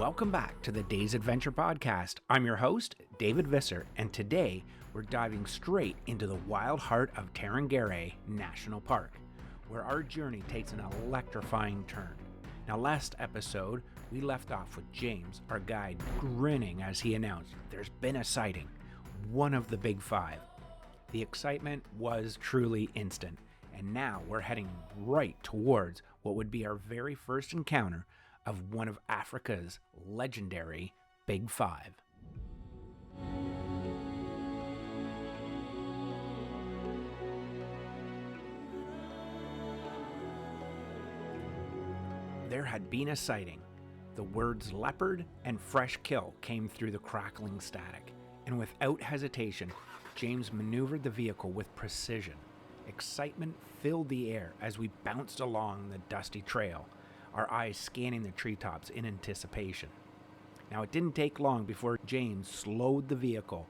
Welcome back to the Days Adventure Podcast. I'm your host, David Visser, and today we're diving straight into the wild heart of Tarangire National Park, where our journey takes an electrifying turn. Now, last episode, we left off with James, our guide, grinning as he announced there's been a sighting, one of the big five. The excitement was truly instant, and now we're heading right towards what would be our very first encounter of one of Africa's legendary Big Five. There had been a sighting. The words leopard and fresh kill came through the crackling static, and without hesitation, James maneuvered the vehicle with precision. Excitement filled the air as we bounced along the dusty trail, our eyes scanning the treetops in anticipation. Now, it didn't take long before James slowed the vehicle,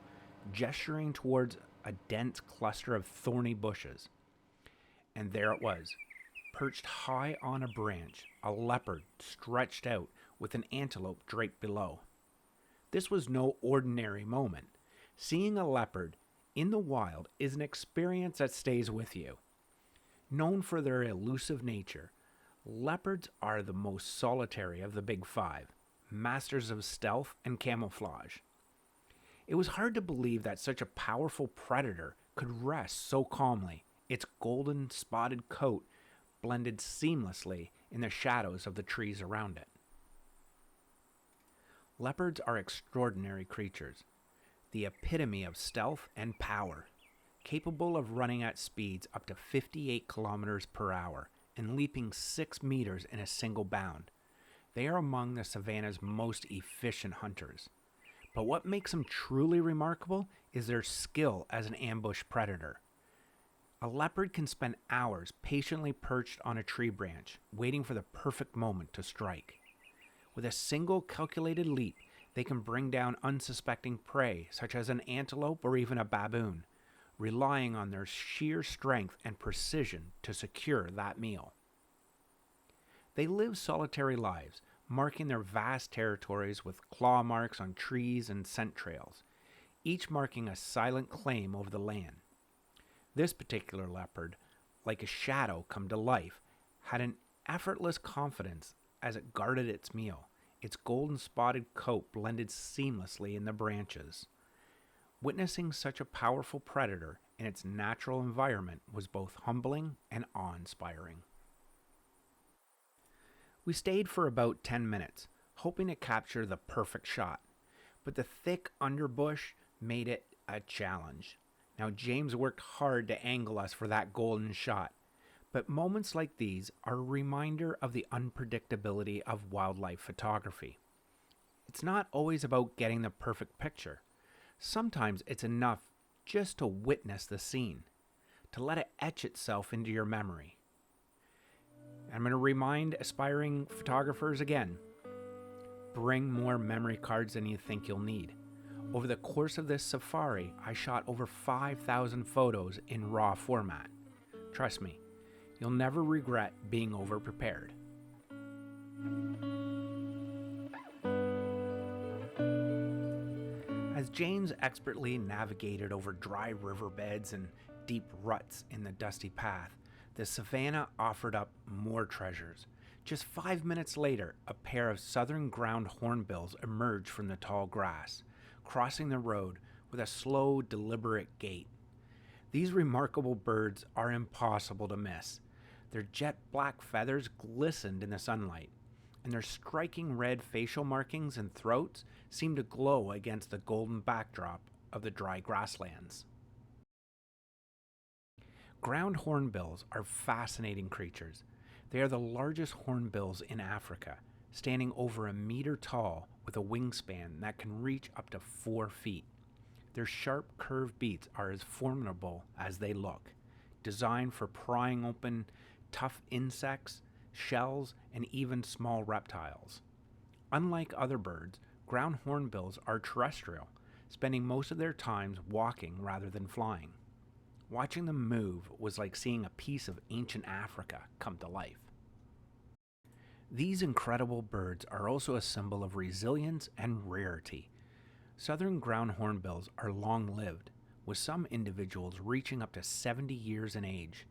gesturing towards a dense cluster of thorny bushes. And there it was, perched high on a branch, a leopard stretched out with an antelope draped below. This was no ordinary moment. Seeing a leopard in the wild is an experience that stays with you. Known for their elusive nature, leopards are the most solitary of the Big Five, masters of stealth and camouflage. It was hard to believe that such a powerful predator could rest so calmly, its golden spotted coat blended seamlessly in the shadows of the trees around it. Leopards are extraordinary creatures, the epitome of stealth and power, capable of running at speeds up to 58 kilometers per hour and leaping 6 meters in a single bound. They are among the Savannah's most efficient hunters. But what makes them truly remarkable is their skill as an ambush predator. A leopard can spend hours patiently perched on a tree branch, waiting for the perfect moment to strike. With a single calculated leap, they can bring down unsuspecting prey, such as an antelope or even a baboon, relying on their sheer strength and precision to secure that meal. They live solitary lives, marking their vast territories with claw marks on trees and scent trails, each marking a silent claim over the land. This particular leopard, like a shadow come to life, had an effortless confidence as it guarded its meal, its golden spotted coat blended seamlessly in the branches. Witnessing such a powerful predator in its natural environment was both humbling and awe-inspiring. We stayed for about 10 minutes, hoping to capture the perfect shot, but the thick underbush made it a challenge. Now, James worked hard to angle us for that golden shot, but moments like these are a reminder of the unpredictability of wildlife photography. It's not always about getting the perfect picture. Sometimes it's enough just to witness the scene, to let it etch itself into your memory. I'm going to remind aspiring photographers again, bring more memory cards than you think you'll need. Over the course of this safari, I shot over 5,000 photos in RAW format. Trust me, you'll never regret being over-prepared. As James expertly navigated over dry riverbeds and deep ruts in the dusty path, the Savannah offered up more treasures. Just 5 minutes later, a pair of southern ground hornbills emerged from the tall grass, crossing the road with a slow, deliberate gait. These remarkable birds are impossible to miss. Their jet black feathers glistened in the sunlight, and their striking red facial markings and throats seemed to glow against the golden backdrop of the dry grasslands. Ground hornbills are fascinating creatures. They are the largest hornbills in Africa, standing over a meter tall with a wingspan that can reach up to 4 feet. Their sharp, curved beaks are as formidable as they look, designed for prying open tough insects, shells, and even small reptiles. Unlike other birds, ground hornbills are terrestrial, spending most of their time walking rather than flying. Watching them move was like seeing a piece of ancient Africa come to life. These incredible birds are also a symbol of resilience and rarity. Southern ground hornbills are long lived, with some individuals reaching up to 70 years in age.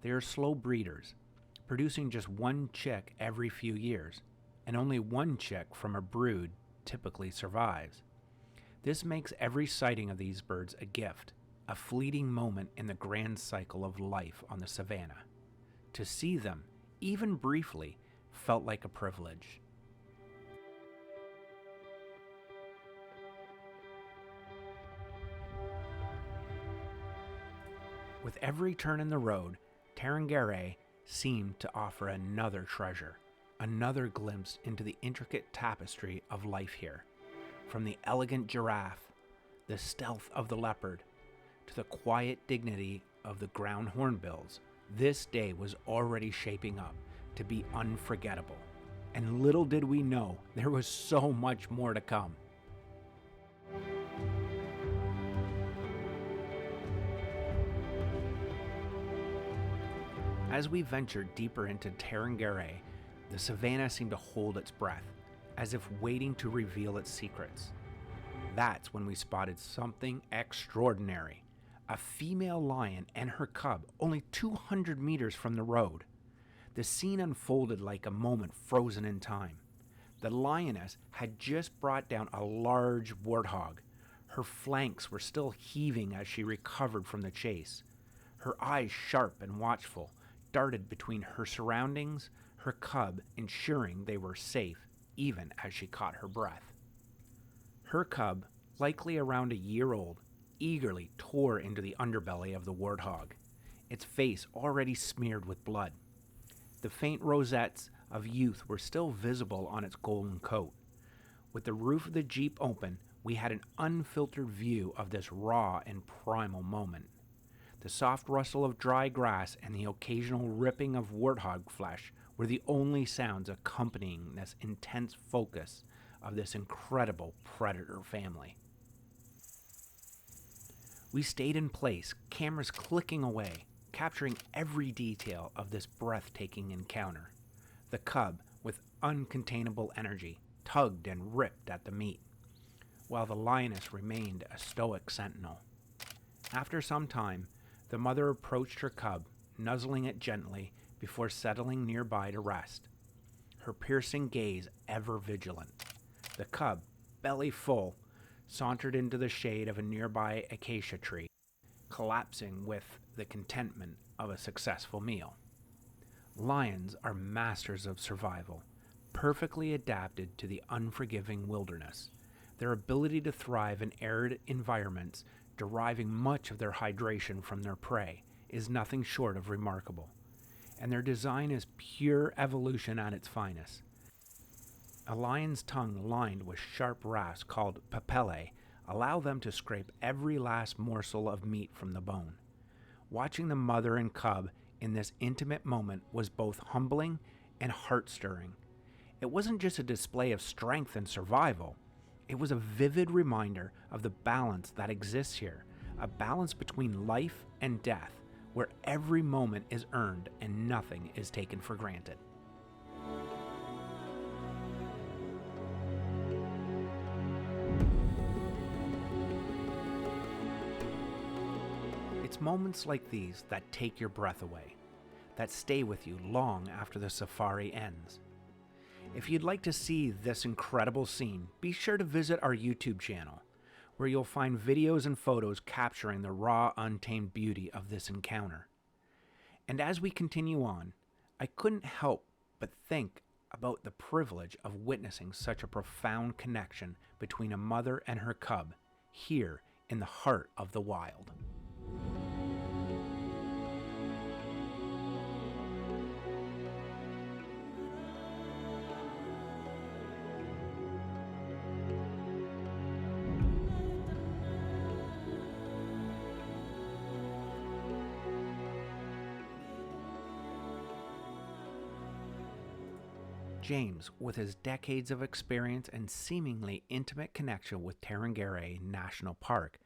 They are slow breeders, producing just one chick every few years, and only one chick from a brood typically survives. This makes every sighting of these birds a gift, a fleeting moment in the grand cycle of life on the savannah. To see them, even briefly, felt like a privilege. With every turn in the road, Tarangire seemed to offer another treasure, another glimpse into the intricate tapestry of life here. From the elegant giraffe, the stealth of the leopard, to the quiet dignity of the ground hornbills, this day was already shaping up to be unforgettable. And little did we know, there was so much more to come. As we ventured deeper into Tarangire, the savannah seemed to hold its breath, as if waiting to reveal its secrets. That's when we spotted something extraordinary. A female lion and her cub, only 200 meters from the road. The scene unfolded like a moment frozen in time. The lioness had just brought down a large warthog. Her flanks were still heaving as she recovered from the chase. Her eyes, sharp and watchful, darted between her surroundings, her cub, ensuring they were safe even as she caught her breath. Her cub, likely around a year old, eagerly tore into the underbelly of the warthog, its face already smeared with blood. The faint rosettes of youth were still visible on its golden coat. With the roof of the Jeep open, we had an unfiltered view of this raw and primal moment. The soft rustle of dry grass and the occasional ripping of warthog flesh were the only sounds accompanying this intense focus of this incredible predator family. We stayed in place, cameras clicking away, capturing every detail of this breathtaking encounter. The cub, with uncontainable energy, tugged and ripped at the meat, while the lioness remained a stoic sentinel. After some time, the mother approached her cub, nuzzling it gently before settling nearby to rest, her piercing gaze ever vigilant. The cub, belly full, sauntered into the shade of a nearby acacia tree, collapsing with the contentment of a successful meal. Lions are masters of survival, perfectly adapted to the unforgiving wilderness. Their ability to thrive in arid environments, deriving much of their hydration from their prey, is nothing short of remarkable. And their design is pure evolution at its finest. A lion's tongue lined with sharp rafts called papillae allow them to scrape every last morsel of meat from the bone. Watching the mother and cub in this intimate moment was both humbling and heart-stirring. It wasn't just a display of strength and survival. It was a vivid reminder of the balance that exists here, a balance between life and death, where every moment is earned and nothing is taken for granted. It's moments like these that take your breath away, that stay with you long after the safari ends. If you'd like to see this incredible scene, be sure to visit our YouTube channel, where you'll find videos and photos capturing the raw, untamed beauty of this encounter. And as we continue on, I couldn't help but think about the privilege of witnessing such a profound connection between a mother and her cub here in the heart of the wild. James, with his decades of experience and seemingly intimate connection with Tarangire National Park,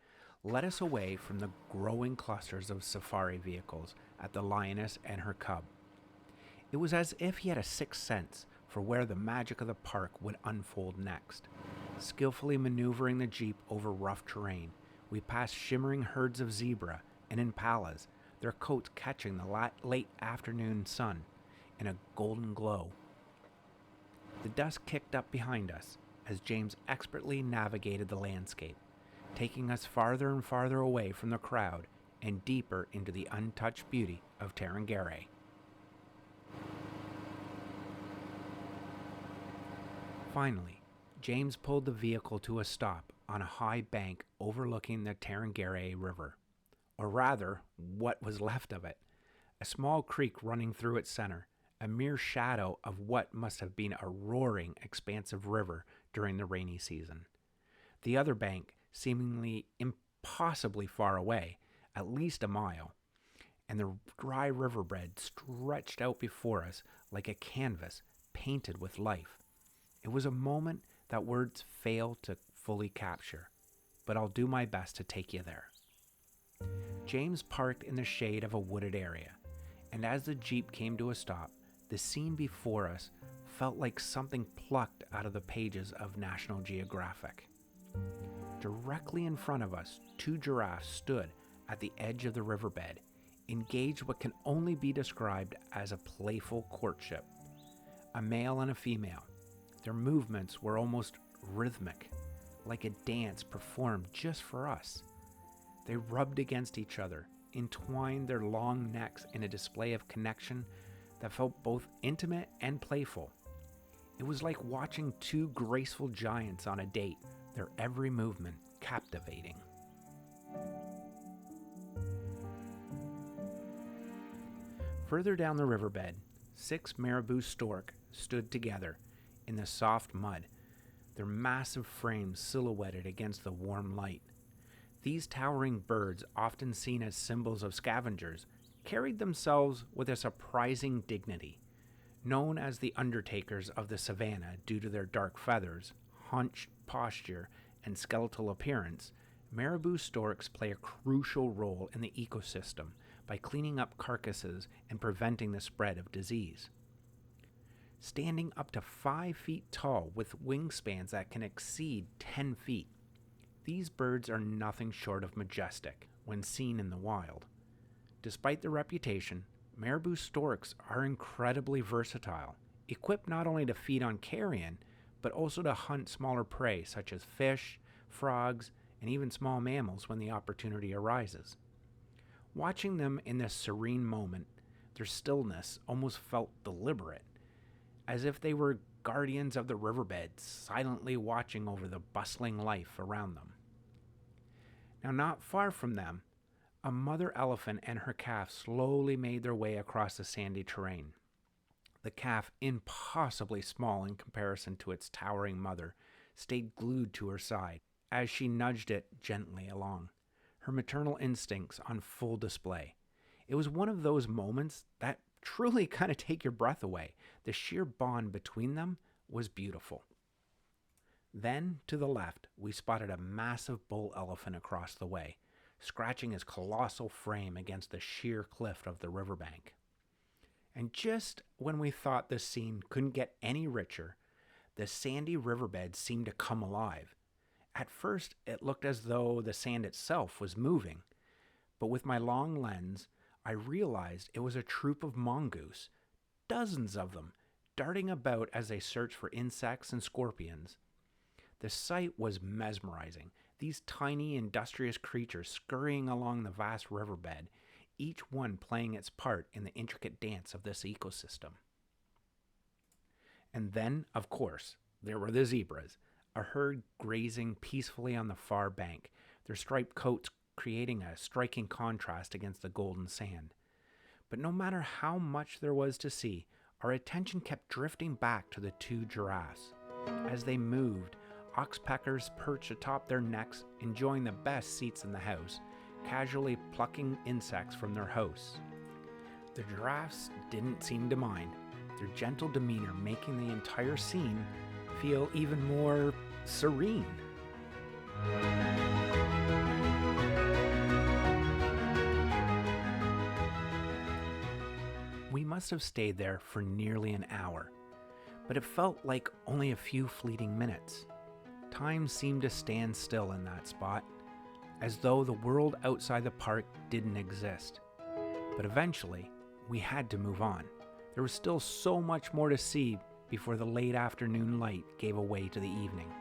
led us away from the growing clusters of safari vehicles at the Lioness and her cub. It was as if he had a sixth sense for where the magic of the park would unfold next. Skillfully maneuvering the Jeep over rough terrain, we passed shimmering herds of zebra and impalas, their coats catching the late afternoon sun in a golden glow. The dust kicked up behind us as James expertly navigated the landscape, taking us farther and farther away from the crowd and deeper into the untouched beauty of Tarangire. Finally, James pulled the vehicle to a stop on a high bank overlooking the Tarangire River, or rather, what was left of it, a small creek running through its center, a mere shadow of what must have been a roaring, expansive river during the rainy season. The other bank, seemingly impossibly far away, at least a mile, and the dry riverbed stretched out before us like a canvas painted with life. It was a moment that words fail to fully capture, but I'll do my best to take you there. James parked in the shade of a wooded area, and as the Jeep came to a stop, the scene before us felt like something plucked out of the pages of National Geographic. Directly in front of us, two giraffes stood at the edge of the riverbed, engaged what can only be described as a playful courtship. A male and a female. Their movements were almost rhythmic, like a dance performed just for us. They rubbed against each other, entwined their long necks in a display of connection that felt both intimate and playful. It was like watching two graceful giants on a date, their every movement captivating. Further down the riverbed, 6 marabou stork stood together in the soft mud, their massive frames silhouetted against the warm light. These towering birds, often seen as symbols of scavengers, carried themselves with a surprising dignity. Known as the undertakers of the Savannah due to their dark feathers, hunched posture, and skeletal appearance, marabou storks play a crucial role in the ecosystem by cleaning up carcasses and preventing the spread of disease. Standing up to 5 feet tall with wingspans that can exceed 10 feet, these birds are nothing short of majestic when seen in the wild. Despite their reputation, marabou storks are incredibly versatile, equipped not only to feed on carrion, but also to hunt smaller prey such as fish, frogs, and even small mammals when the opportunity arises. Watching them in this serene moment, their stillness almost felt deliberate, as if they were guardians of the riverbed, silently watching over the bustling life around them. Now, not far from them, a mother elephant and her calf slowly made their way across the sandy terrain. The calf, impossibly small in comparison to its towering mother, stayed glued to her side as she nudged it gently along, her maternal instincts on full display. It was one of those moments that truly kind of take your breath away. The sheer bond between them was beautiful. Then, to the left, we spotted a massive bull elephant across the way, scratching his colossal frame against the sheer cliff of the riverbank. And just when we thought the scene couldn't get any richer, the sandy riverbed seemed to come alive. At first, it looked as though the sand itself was moving, but with my long lens, I realized it was a troop of mongoose, dozens of them, darting about as they searched for insects and scorpions. The sight was mesmerizing, these tiny, industrious creatures scurrying along the vast riverbed, each one playing its part in the intricate dance of this ecosystem. And then, of course, there were the zebras, a herd grazing peacefully on the far bank, their striped coats creating a striking contrast against the golden sand. But no matter how much there was to see, our attention kept drifting back to the 2 giraffes. As they moved, oxpeckers perched atop their necks, enjoying the best seats in the house, casually plucking insects from their hosts. The giraffes didn't seem to mind, their gentle demeanor making the entire scene feel even more serene. We must have stayed there for nearly an hour, but it felt like only a few fleeting minutes. Time seemed to stand still in that spot, as though the world outside the park didn't exist. But eventually, we had to move on. There was still so much more to see before the late afternoon light gave way to the evening.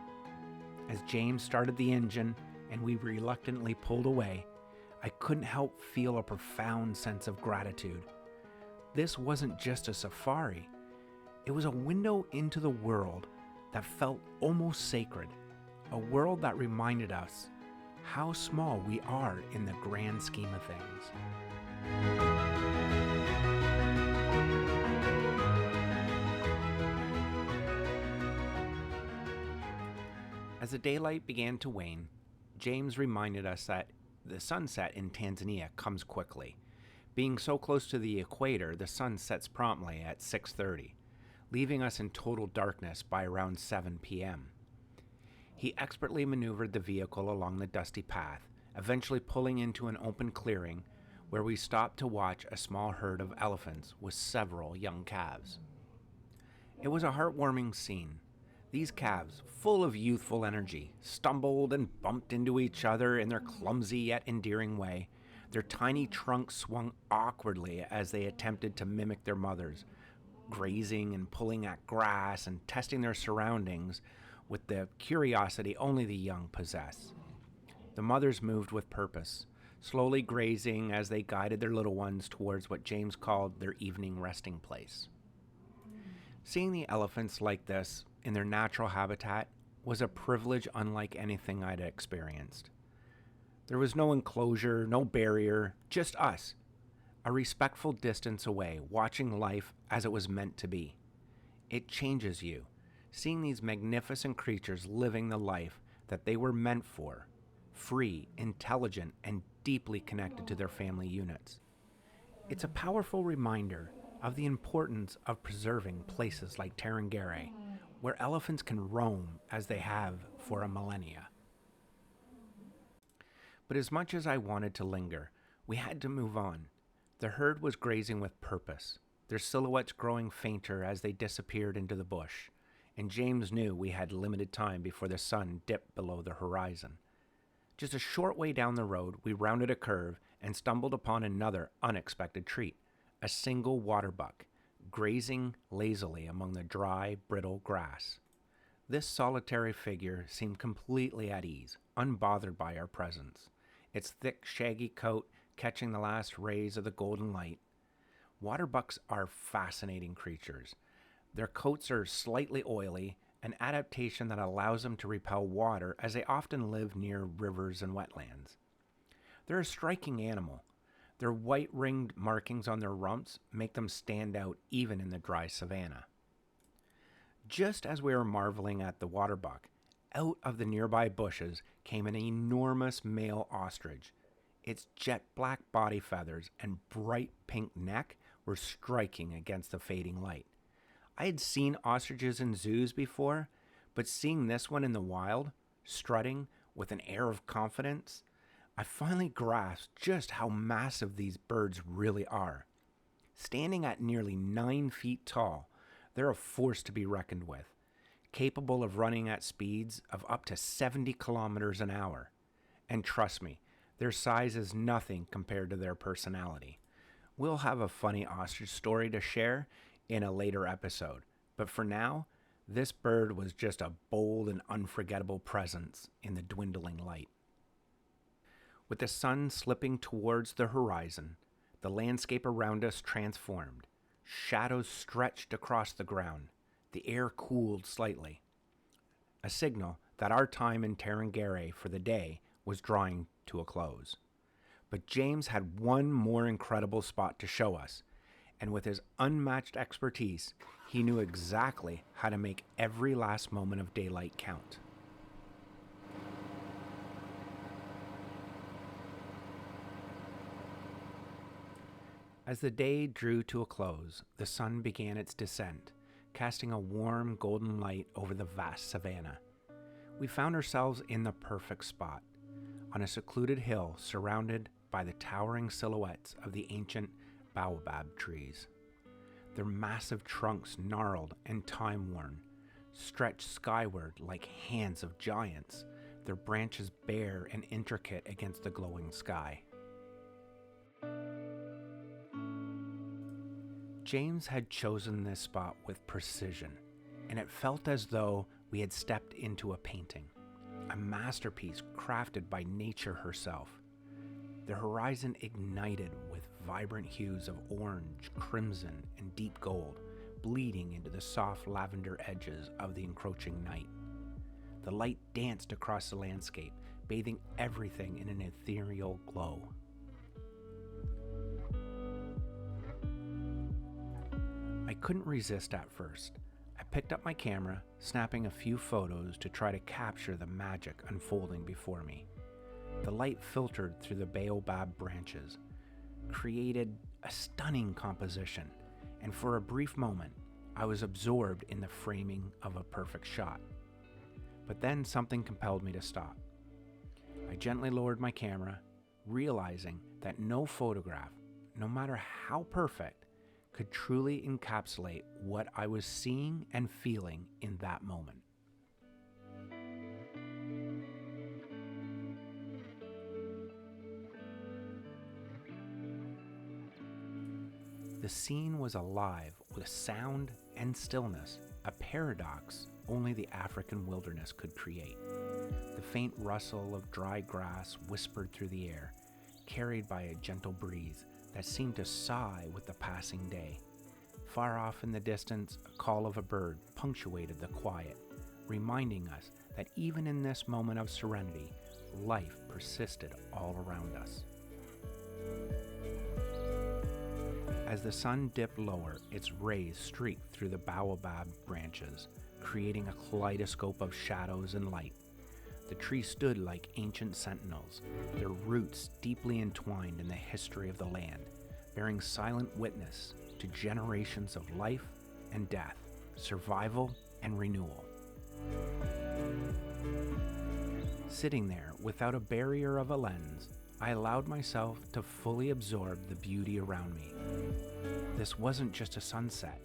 As James started the engine and we reluctantly pulled away, I couldn't help feel a profound sense of gratitude. This wasn't just a safari. It was a window into the world that felt almost sacred, a world that reminded us how small we are in the grand scheme of things. As the daylight began to wane, James reminded us that the sunset in Tanzania comes quickly. Being so close to the equator, the sun sets promptly at 6:30, leaving us in total darkness by around 7 p.m. He expertly maneuvered the vehicle along the dusty path, eventually pulling into an open clearing where we stopped to watch a small herd of elephants with several young calves. It was a heartwarming scene. These calves, full of youthful energy, stumbled and bumped into each other in their clumsy yet endearing way. Their tiny trunks swung awkwardly as they attempted to mimic their mothers, grazing and pulling at grass and testing their surroundings with the curiosity only the young possess. The mothers moved with purpose, slowly grazing as they guided their little ones towards what James called their evening resting place. Seeing the elephants like this, in their natural habitat, was a privilege unlike anything I'd experienced. There was no enclosure, no barrier, just us, a respectful distance away, watching life as it was meant to be. It changes you, seeing these magnificent creatures living the life that they were meant for, free, intelligent, and deeply connected to their family units. It's a powerful reminder of the importance of preserving places like Tarangire, where elephants can roam as they have for a millennia. But as much as I wanted to linger, we had to move on. The herd was grazing with purpose, their silhouettes growing fainter as they disappeared into the bush, and James knew we had limited time before the sun dipped below the horizon. Just a short way down the road, we rounded a curve and stumbled upon another unexpected treat, a single waterbuck, grazing lazily among the dry, brittle grass. This solitary figure seemed completely at ease, unbothered by our presence, its thick, shaggy coat catching the last rays of the golden light. Waterbucks are fascinating creatures. Their coats are slightly oily, an adaptation that allows them to repel water as they often live near rivers and wetlands. They're a striking animal. Their white ringed markings on their rumps make them stand out even in the dry savanna. Just as we were marveling at the waterbuck, out of the nearby bushes came an enormous male ostrich. Its jet black body feathers and bright pink neck were striking against the fading light. I had seen ostriches in zoos before, but seeing this one in the wild, strutting with an air of confidence, I finally grasped just how massive these birds really are. Standing at nearly 9 feet tall, they're a force to be reckoned with, capable of running at speeds of up to 70 kilometers an hour. And trust me, their size is nothing compared to their personality. We'll have a funny ostrich story to share in a later episode, but for now, this bird was just a bold and unforgettable presence in the dwindling light. With the sun slipping towards the horizon, the landscape around us transformed. Shadows stretched across the ground. The air cooled slightly, a signal that our time in Tarangire for the day was drawing to a close. But James had one more incredible spot to show us, and with his unmatched expertise, he knew exactly how to make every last moment of daylight count. As the day drew to a close, the sun began its descent, casting a warm golden light over the vast savanna. We found ourselves in the perfect spot, on a secluded hill surrounded by the towering silhouettes of the ancient baobab trees. their massive trunks gnarled and time-worn, stretched skyward like hands of giants, their branches bare and intricate against the glowing sky. James had chosen this spot with precision, and it felt as though we had stepped into a painting, a masterpiece crafted by nature herself. The horizon ignited with vibrant hues of orange, crimson, and deep gold, bleeding into the soft lavender edges of the encroaching night. The light danced across the landscape, bathing everything in an ethereal glow. I couldn't resist at first. I picked up my camera, snapping a few photos to try to capture the magic unfolding before me. The light filtered through the baobab branches, created a stunning composition, and for a brief moment, I was absorbed in the framing of a perfect shot. But then something compelled me to stop. I gently lowered my camera, realizing that no photograph, no matter how perfect, could truly encapsulate what I was seeing and feeling in that moment. The scene was alive with sound and stillness, a paradox only the African wilderness could create. The faint rustle of dry grass whispered through the air, carried by a gentle breeze that seemed to sigh with the passing day. Far off in the distance, a call of a bird punctuated the quiet, reminding us that even in this moment of serenity, life persisted all around us. As the sun dipped lower, its rays streaked through the baobab branches, creating a kaleidoscope of shadows and light. The trees stood like ancient sentinels, their roots deeply entwined in the history of the land, bearing silent witness to generations of life and death, survival and renewal. Sitting there without a barrier of a lens, I allowed myself to fully absorb the beauty around me. This wasn't just a sunset.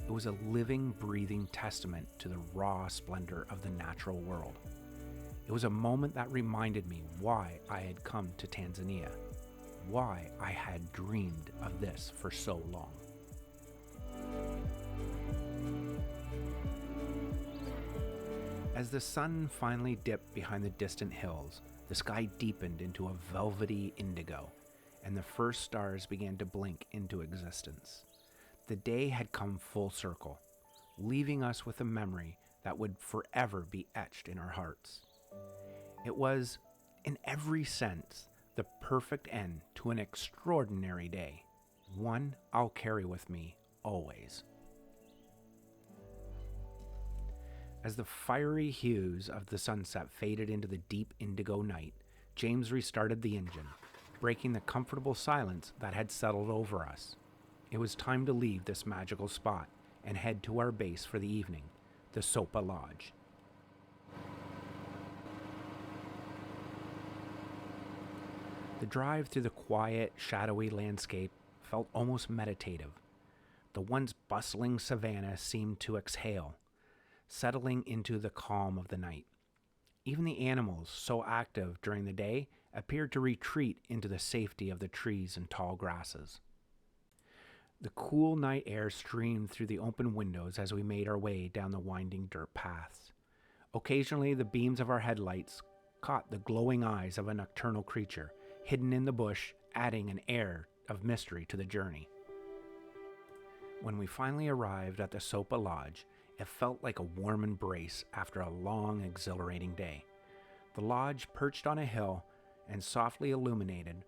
It was a living, breathing testament to the raw splendor of the natural world. It was a moment that reminded me why I had come to Tanzania, why I had dreamed of this for so long. As the sun finally dipped behind the distant hills, the sky deepened into a velvety indigo, and the first stars began to blink into existence. The day had come full circle, leaving us with a memory that would forever be etched in our hearts. It was, in every sense, the perfect end to an extraordinary day, one I'll carry with me always. As the fiery hues of the sunset faded into the deep indigo night, James restarted the engine, breaking the comfortable silence that had settled over us. It was time to leave this magical spot and head to our base for the evening, the Sopa Lodge. The drive through the quiet, shadowy landscape felt almost meditative. The once bustling Savannah seemed to exhale, settling into the calm of the night. Even the animals, so active during the day, appeared to retreat into the safety of the trees and tall grasses. The cool night air streamed through the open windows as we made our way down the winding dirt paths. Occasionally, the beams of our headlights caught the glowing eyes of a nocturnal creature hidden in the bush, adding an air of mystery to the journey. When we finally arrived at the Sopa Lodge, it felt like a warm embrace after a long, exhilarating day. The lodge, perched on a hill and softly illuminated,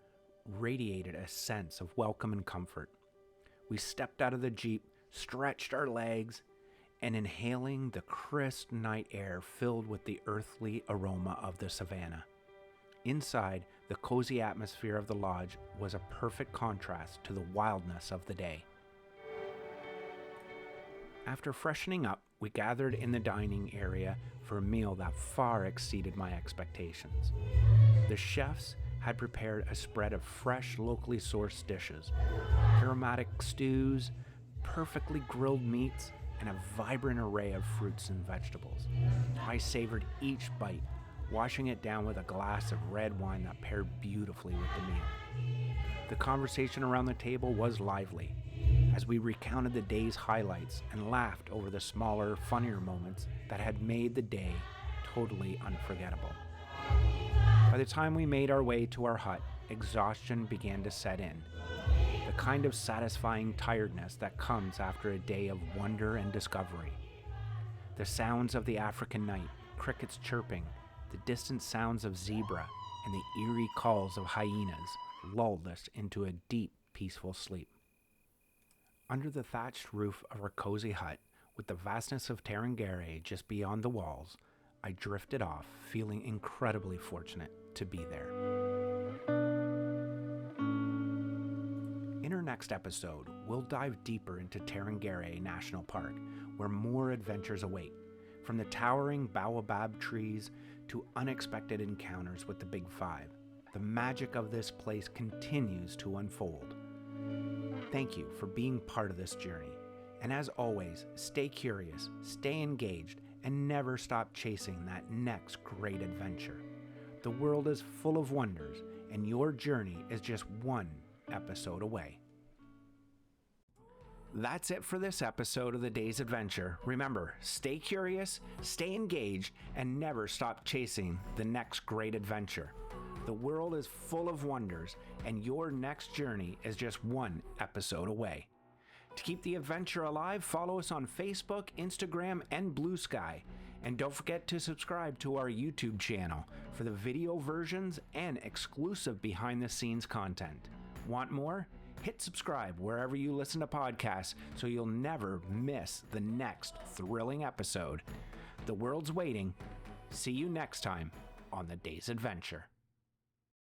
radiated a sense of welcome and comfort. We stepped out of the Jeep, stretched our legs, and inhaling the crisp night air filled with the earthly aroma of the savannah. Inside, the cozy atmosphere of the lodge was a perfect contrast to the wildness of the day. After freshening up, we gathered in the dining area for a meal that far exceeded my expectations. The chefs had prepared a spread of fresh, locally sourced dishes, aromatic stews, perfectly grilled meats, and a vibrant array of fruits and vegetables. I savored each bite, washing it down with a glass of red wine that paired beautifully with the meal. The conversation around the table was lively, as we recounted the day's highlights and laughed over the smaller, funnier moments that had made the day totally unforgettable. By the time we made our way to our hut, exhaustion began to set in, the kind of satisfying tiredness that comes after a day of wonder and discovery. The sounds of the African night, crickets chirping, the distant sounds of zebra, and the eerie calls of hyenas lulled us into a deep, peaceful sleep. Under the thatched roof of our cozy hut, with the vastness of Tarangire just beyond the walls, I drifted off, feeling incredibly fortunate to be there. In our next episode, we'll dive deeper into Tarangire National Park, where more adventures await, from the towering baobab trees to unexpected encounters with the Big Five. The magic of this place continues to unfold. Thank you for being part of this journey. And as always, stay curious, stay engaged, and never stop chasing that next great adventure. The world is full of wonders, and your journey is just one episode away. That's it for this episode of The Day's Adventure. Remember, stay curious, stay engaged, and never stop chasing the next great adventure. The world is full of wonders, and your next journey is just one episode away. To keep the adventure alive, follow us on Facebook, Instagram, and Blue Sky. And don't forget to subscribe to our YouTube channel for the video versions and exclusive behind-the-scenes content. Want more? Hit subscribe wherever you listen to podcasts so you'll never miss the next thrilling episode. The world's waiting. See you next time on The Day's Adventure.